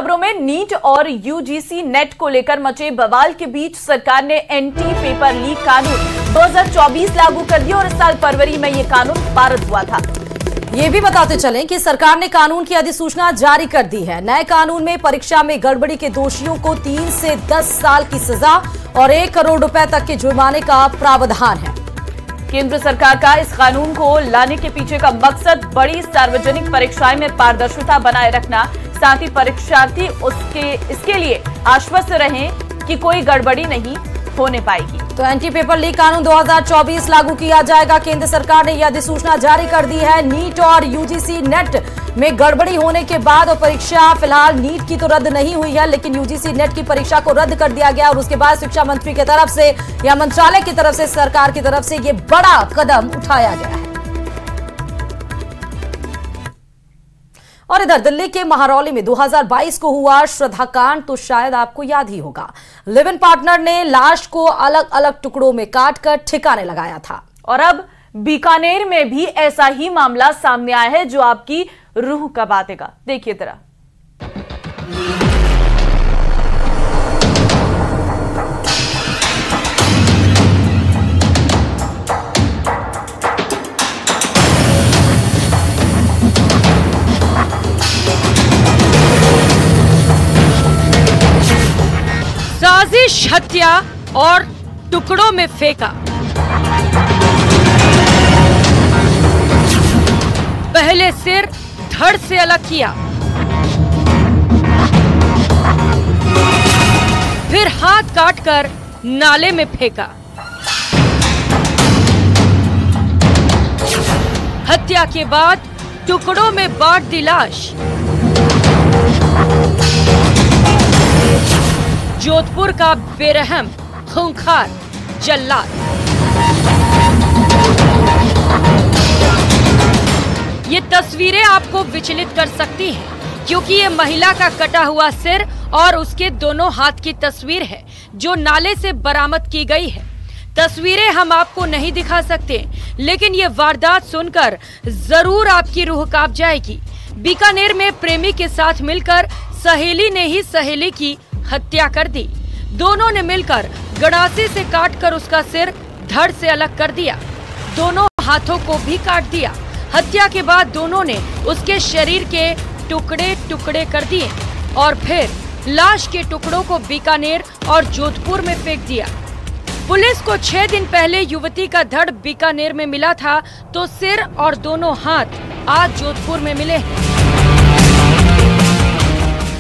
खबरों में नीट और यूजीसी नेट को लेकर मचे बवाल के बीच सरकार ने एंटी पेपर लीक कानून 2024 लागू कर दिया और इस साल फरवरी में यह कानून पारित हुआ था। ये भी बताते चलें कि सरकार ने कानून की अधिसूचना जारी कर दी है। नए कानून में परीक्षा में गड़बड़ी के दोषियों को 3 से 10 साल की सजा और 1 करोड़ रुपए तक के जुर्माने का प्रावधान है। केंद्र सरकार का इस कानून को लाने के पीछे का मकसद बड़ी सार्वजनिक परीक्षाएं में पारदर्शिता बनाए रखना, साथ ही परीक्षार्थी इसके लिए आश्वस्त रहें कि कोई गड़बड़ी नहीं होने पाएगी। तो एंटी पेपर लीक कानून 2024 लागू किया जाएगा। केंद्र सरकार ने यह अधिसूचना जारी कर दी है। नीट और यूजीसी नेट में गड़बड़ी होने के बाद और परीक्षा फिलहाल नीट की तो रद्द नहीं हुई है, लेकिन यूजीसी नेट की परीक्षा को रद्द कर दिया गया और उसके बाद शिक्षा मंत्री की तरफ से या मंत्रालय की तरफ से, सरकार की तरफ से ये बड़ा कदम उठाया गया है। और इधर दिल्ली के महरौली में 2022 को हुआ श्रद्धाकांड तो शायद आपको याद ही होगा। लिव इन पार्टनर ने लाश को अलग अलग टुकड़ों में काटकर ठिकाने लगाया था और अब बीकानेर में भी ऐसा ही मामला सामने आया है जो आपकी रूह कबा देगा। देखिए जरा। साजिश, हत्या और टुकड़ों में फेंका। पहले सिर धड़ से अलग किया, फिर हाथ काटकर नाले में फेंका। हत्या के बाद टुकड़ों में बांट दी लाश। जोधपुर का बेरहम खूंखार जल्लाद। ये तस्वीरें आपको विचलित कर सकती हैं, क्योंकि ये महिला का कटा हुआ सिर और उसके दोनों हाथ की तस्वीर है जो नाले से बरामद की गई है। तस्वीरें हम आपको नहीं दिखा सकते, लेकिन ये वारदात सुनकर जरूर आपकी रूह कांप जाएगी। बीकानेर में प्रेमी के साथ मिलकर सहेली ने ही सहेली की हत्या कर दी। दोनों ने मिलकर गड़ासे से काटकर उसका सिर धड़ से अलग कर दिया, दोनों हाथों को भी काट दिया। हत्या के बाद दोनों ने उसके शरीर के टुकड़े टुकड़े कर दिए और फिर लाश के टुकड़ों को बीकानेर और जोधपुर में फेंक दिया। पुलिस को 6 दिन पहले युवती का धड़ बीकानेर में मिला था, तो सिर और दोनों हाथ आज जोधपुर में मिले हैं।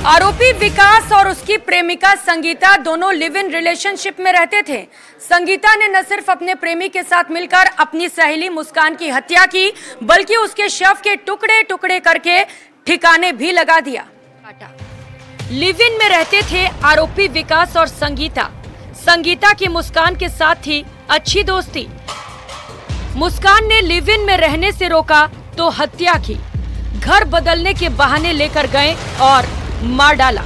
आरोपी विकास और उसकी प्रेमिका संगीता दोनों लिव इन रिलेशनशिप में रहते थे। संगीता ने न सिर्फ अपने प्रेमी के साथ मिलकर अपनी सहेली मुस्कान की हत्या की, बल्कि उसके शव के टुकड़े टुकड़े करके ठिकाने भी लगा दिया। लिव इन में रहते थे आरोपी विकास और संगीता। संगीता की मुस्कान के साथ थी अच्छी दोस्ती। मुस्कान ने लिव इन में रहने से रोका तो हत्या की। घर बदलने के बहाने लेकर गए और मार डाला।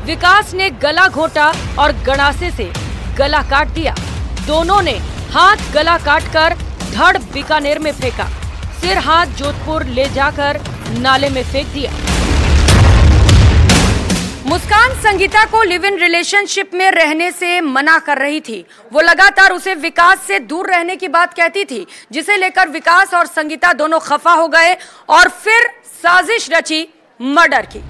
विकास ने गला घोटा और गड़ासे से गला काट दिया। दोनों ने हाथ गला काटकर धड़ बीकानेर में फेंका, सिर हाथ जोधपुर ले जाकर नाले में फेंक दिया। मुस्कान संगीता को लिव इन रिलेशनशिप में रहने से मना कर रही थी। वो लगातार उसे विकास से दूर रहने की बात कहती थी, जिसे लेकर विकास और संगीता दोनों खफा हो गए और फिर साजिश रची मर्डर की।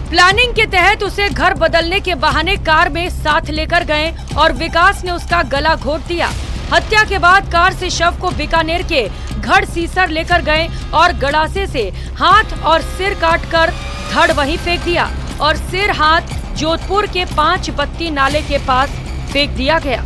प्लानिंग के तहत उसे घर बदलने के बहाने कार में साथ लेकर गए और विकास ने उसका गला घोट दिया। हत्या के बाद कार से शव को बीकानेर के घड़ सीसर लेकर गए और गड़ासे से हाथ और सिर काटकर धड़ वहीं फेंक दिया और सिर हाथ जोधपुर के 5 बत्ती नाले के पास फेंक दिया गया।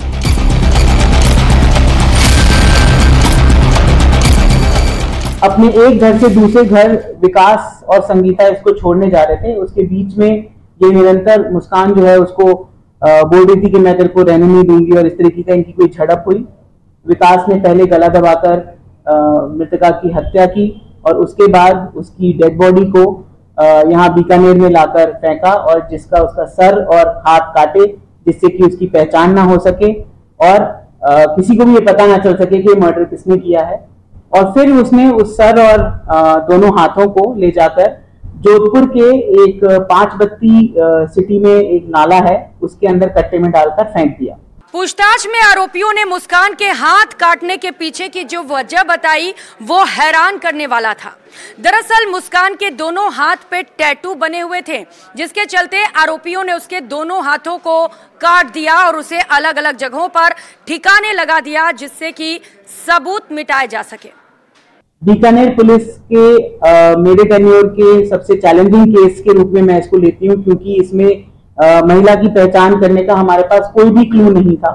अपने एक घर से दूसरे घर विकास और संगीता इसको छोड़ने जा रहे थे। उसके बीच में ये निरंतर मुस्कान जो है उसको बोल रही थी कि मैं तेरे को रहने नहीं दूंगी और इस तरीके का इनकी कोई झड़प हुई। विकास ने पहले गला दबाकर मृतका की हत्या की और उसके बाद उसकी डेड बॉडी को यहाँ बीकानेर में लाकर फेंका और जिसका उसका सर और हाथ काटे, जिससे कि उसकी पहचान ना हो सके और किसी को भी ये पता ना चल सके कि मर्डर किसने किया है। और फिर उसने उस सर और दोनों हाथों को ले जाकर जोधपुर के एक 5 बत्ती सिटी में एक नाला है, उसके अंदर कट्टे में डालकर फेंक दिया। पूछताछ में आरोपियों ने मुस्कान के हाथ काटने के पीछे की जो वजह बताई वो हैरान करने वाला था। दरअसल मुस्कान के दोनों हाथ पे टैटू बने हुए थे, जिसके चलते आरोपियों ने उसके दोनों हाथों को काट दिया और उसे अलग अलग जगहों पर ठिकाने लगा दिया, जिससे कि सबूत मिटाए जा सके। बीकानेर पुलिस के मेरे टेन्योर के सबसे चैलेंजिंग केस के रूप में मैं इसको लेती हूँ, क्योंकि इसमें महिला की पहचान करने का हमारे पास कोई भी क्लू नहीं था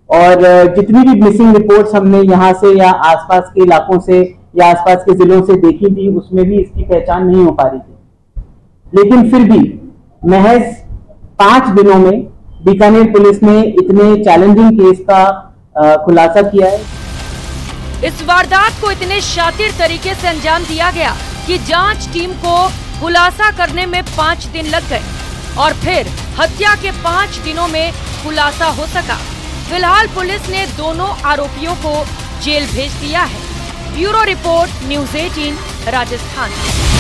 और जितनी भी मिसिंग रिपोर्ट्स हमने यहाँ से या आसपास के इलाकों से या आसपास के जिलों से देखी थी, उसमें भी इसकी पहचान नहीं हो पा रही थी। लेकिन फिर भी महज 5 दिनों में बीकानेर पुलिस ने इतने चैलेंजिंग केस का खुलासा किया है। इस वारदात को इतने शातिर तरीके से अंजाम दिया गया कि जांच टीम को खुलासा करने में 5 दिन लग गए और फिर हत्या के 5 दिनों में खुलासा हो सका। फिलहाल पुलिस ने दोनों आरोपियों को जेल भेज दिया है। Bureau report, news 18, Rajasthan.